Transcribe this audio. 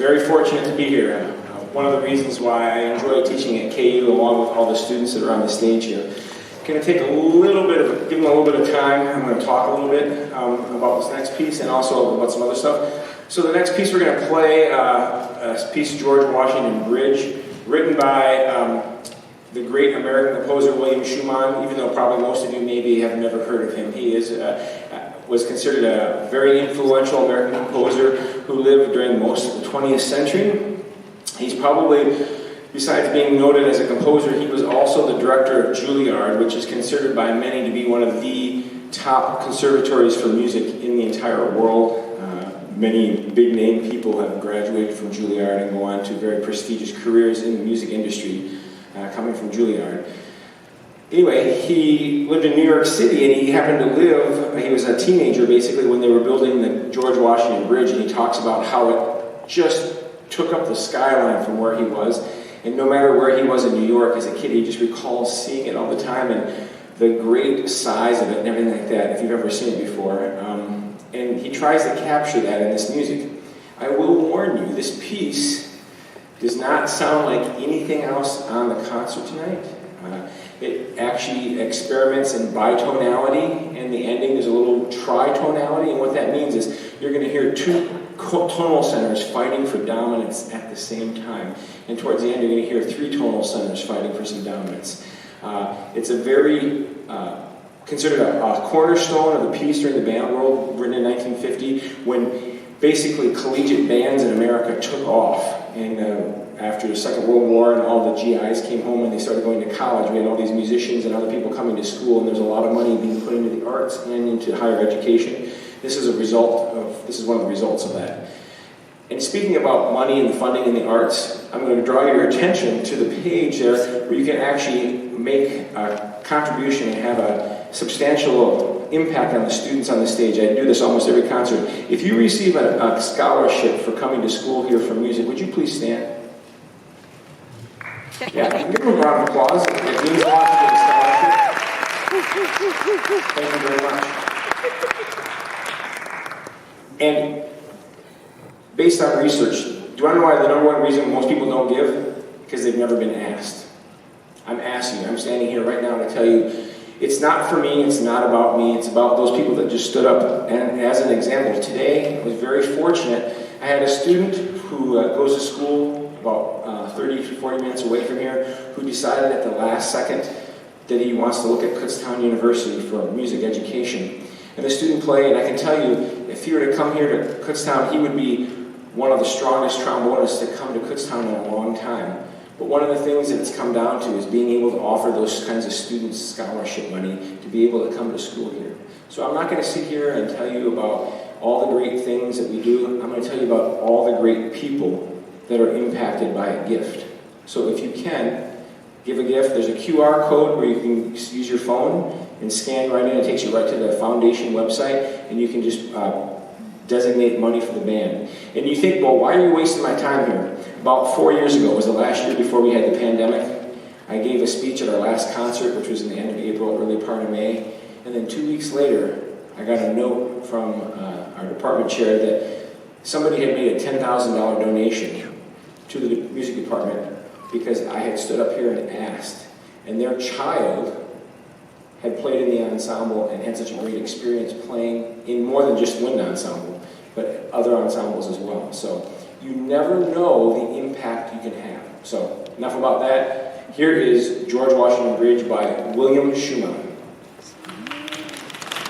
very fortunate to be here. One of the reasons why I enjoy teaching at KU, along with all the students that are on the stage here. Going to take a little bit of, give them a little bit of time. I'm going to talk a little bit about this next piece and also about some other stuff. So the next piece we're going to play, a piece George Washington Bridge, written by the great American composer William Schumann, even though probably most of you maybe have never heard of him. He was considered a very influential American composer who lived during most of the 20th century. He's probably, besides being noted as a composer, he was also the director of Juilliard, which is considered by many to be one of the top conservatories for music in the entire world. Many big-name people have graduated from Juilliard and go on to very prestigious careers in the music industry coming from Juilliard. Anyway, he lived in New York City, and he happened to live, he was a teenager basically when they were building the George Washington Bridge, and he talks about how it just took up the skyline from where he was. And no matter where he was in New York as a kid, he just recalls seeing it all the time and the great size of it and everything like that, if you've ever seen it before. And he tries to capture that in this music. I will warn you, this piece does not sound like anything else on the concert tonight. It actually experiments in bitonality, and the ending there's a little tritonality, and what that means is you're going to hear two tonal centers fighting for dominance at the same time. And towards the end, you're going to hear three tonal centers fighting for some dominance. It's a very, considered a cornerstone of the piece during the band world, written in 1950, when basically collegiate bands in America took off. And after the Second World War and all the GIs came home and they started going to college, we had all these musicians and other people coming to school, and there's a lot of money being put into the arts and into higher education. This is one of the results of that. And speaking about money and funding in the arts, I'm going to draw your attention to the page there where you can actually make a contribution and have a substantial impact on the students on the stage. I do this almost every concert. If you receive a scholarship for coming to school here for music, would you please stand? Yeah, give them a round of applause. It means a lot to get a scholarship. Thank you very much. And based on research, do you want to know why the number one reason most people don't give? Because they've never been asked. I'm asking you. I'm standing here right now to tell you, it's not for me, it's not about me, it's about those people that just stood up. And as an example, today I was very fortunate. I had a student who goes to school about 30 to 40 minutes away from here, who decided at the last second that he wants to look at Kutztown University for music education. And the student played, and I can tell you, if he were to come here to Kutztown, he would be one of the strongest trombonists to come to Kutztown in a long time. But one of the things that it's come down to is being able to offer those kinds of students scholarship money to be able to come to school here. So I'm not going to sit here and tell you about all the great things that we do. I'm going to tell you about all the great people that are impacted by a gift. So if you can, give a gift. There's a QR code where you can use your phone and scan right in. It takes you right to the foundation website, and you can just designate money for the band. And you think, well, why are you wasting my time here? About 4 years ago, it was the last year before we had the pandemic, I gave a speech at our last concert, which was in the end of April, early part of May, and then 2 weeks later, I got a note from our department chair that somebody had made a $10,000 donation to the music department because I had stood up here and asked, and their child had played in the ensemble and had such a great experience playing in more than just wind ensemble, but other ensembles as well. So you never know the impact you can have. So enough about that. Here is George Washington Bridge by William Schumann.